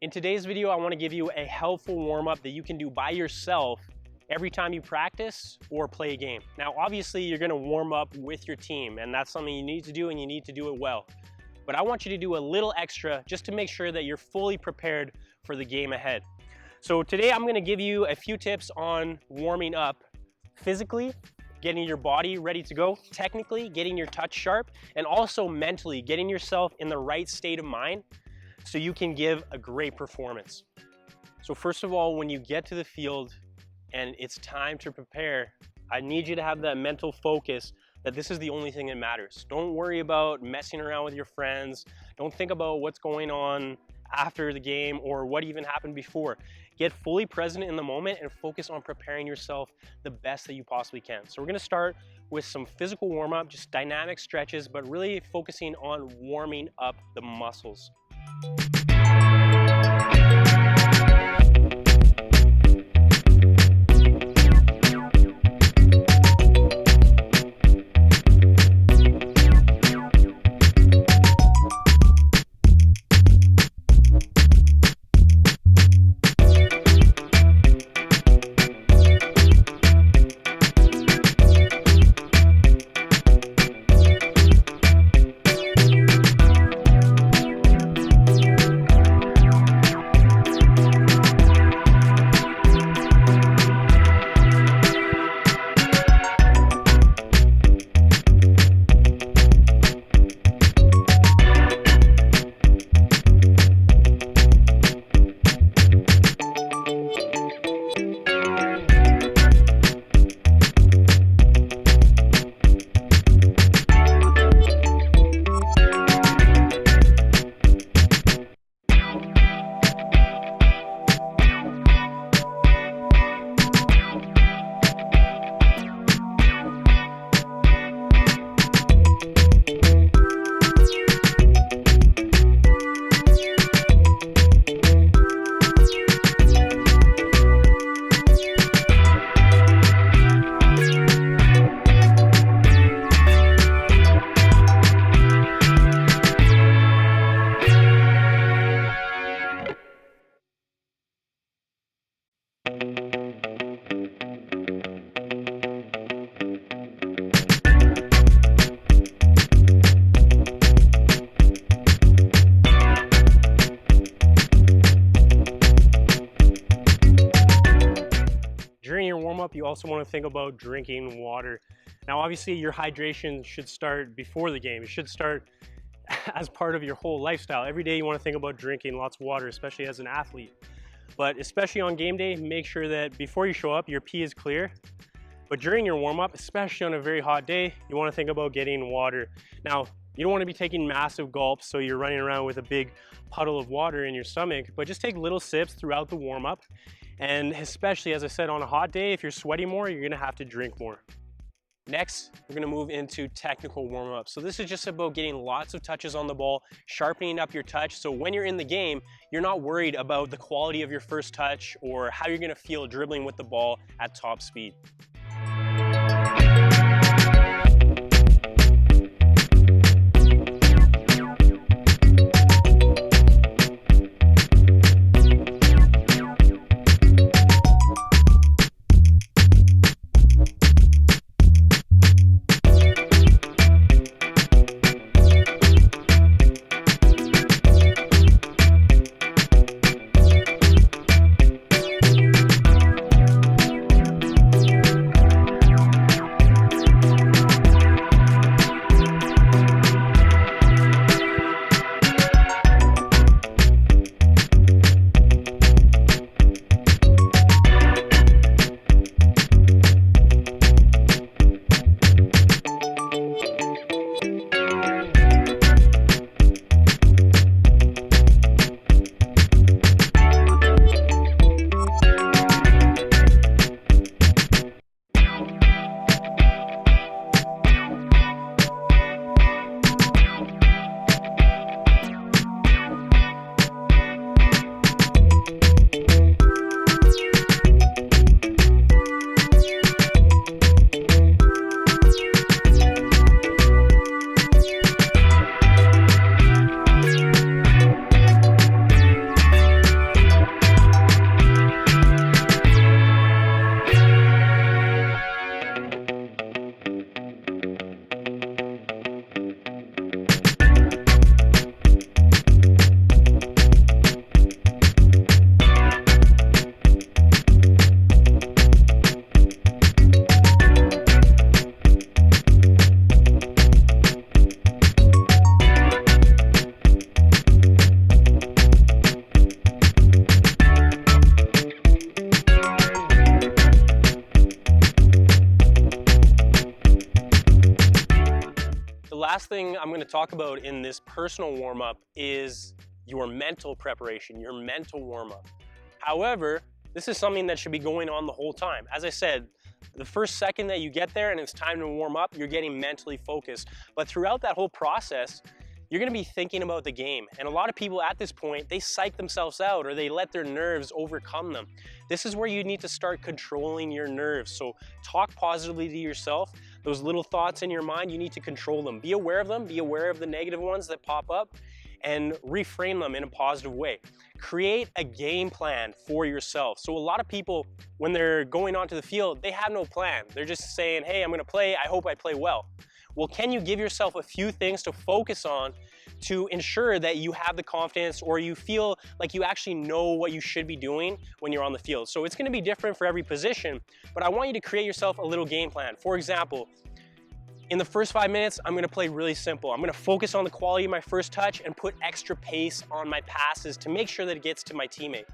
In today's video, I want to give you a helpful warm-up that you can do by yourself every time you practice or play a game. Now, obviously, you're going to warm up with your team, and that's something you need to do, and you need to do it well. But I want you to do a little extra just to make sure that you're fully prepared for the game ahead. So today, I'm going to give you a few tips on warming up physically, getting your body ready to go, technically, getting your touch sharp, and also mentally, getting yourself in the right state of mind so you can give a great performance. So first of all, when you get to the field and it's time to prepare, I need you to have that mental focus that this is the only thing that matters. Don't worry about messing around with your friends. Don't think about what's going on after the game or what even happened before. Get fully present in the moment and focus on preparing yourself the best that you possibly can. So we're gonna start with some physical warm-up, just dynamic stretches, but really focusing on warming up the muscles. During your warm-up, you also want to think about drinking water. Now, obviously, your hydration should start before the game. It should start as part of your whole lifestyle. Every day you want to think about drinking lots of water, especially as an athlete. But especially on game day, make sure that before you show up, your pee is clear. But during your warm-up, especially on a very hot day, you want to think about getting water. Now, you don't want to be taking massive gulps, so you're running around with a big puddle of water in your stomach, but just take little sips throughout the warm-up. And especially, as I said, on a hot day, if you're sweating more, you're gonna have to drink more. Next, we're gonna move into technical warm-up. So this is just about getting lots of touches on the ball, sharpening up your touch, so when you're in the game, you're not worried about the quality of your first touch or how you're gonna feel dribbling with the ball at top speed. last thing I'm going to talk about in this personal warm-up is your mental preparation, your mental warm-up. However, this is something that should be going on the whole time. As I said, the first second that you get there and it's time to warm up, you're getting mentally focused. But throughout that whole process, you're gonna be thinking about the game. And a lot of people at this point, they psych themselves out or they let their nerves overcome them. This is where you need to start controlling your nerves. So talk positively to yourself. Those little thoughts in your mind, you need to control them. Be aware of them, be aware of the negative ones that pop up, and reframe them in a positive way. Create a game plan for yourself. So a lot of people, when they're going onto the field, they have no plan. They're just saying, hey, I'm gonna play, I hope I play well. Well, can you give yourself a few things to focus on to ensure that you have the confidence or you feel like you actually know what you should be doing when you're on the field? So it's gonna be different for every position, but I want you to create yourself a little game plan. For example, in the first 5 minutes, I'm gonna play really simple. I'm gonna focus on the quality of my first touch and put extra pace on my passes to make sure that it gets to my teammate.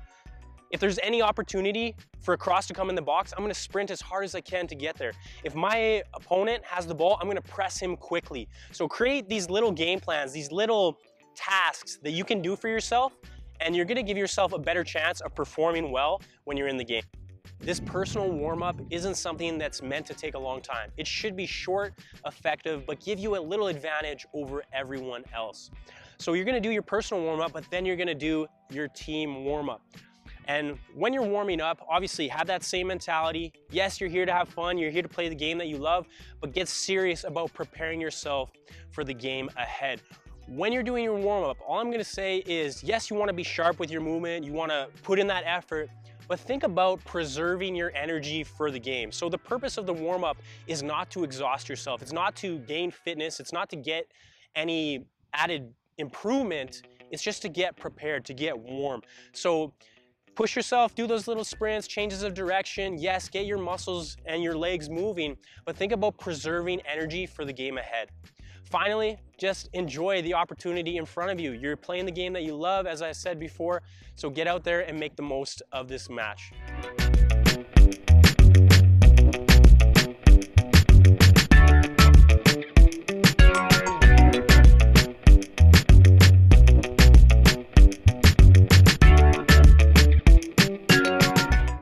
If there's any opportunity for a cross to come in the box, I'm gonna sprint as hard as I can to get there. If my opponent has the ball, I'm gonna press him quickly. So create these little game plans, these little tasks that you can do for yourself, and you're gonna give yourself a better chance of performing well when you're in the game. This personal warm-up isn't something that's meant to take a long time. It should be short, effective, but give you a little advantage over everyone else. So you're gonna do your personal warm-up, but then you're gonna do your team warm-up. And when you're warming up, obviously have that same mentality. Yes, you're here to have fun, you're here to play the game that you love, but get serious about preparing yourself for the game ahead. When you're doing your warm-up, all I'm gonna say is, yes, you wanna be sharp with your movement, you wanna put in that effort, but think about preserving your energy for the game. So the purpose of the warm-up is not to exhaust yourself. It's not to gain fitness. It's not to get any added improvement. It's just to get prepared, to get warm. So push yourself, do those little sprints, changes of direction. Yes, get your muscles and your legs moving, but think about preserving energy for the game ahead. Finally, just enjoy the opportunity in front of you. You're playing the game that you love, as I said before, so get out there and make the most of this match.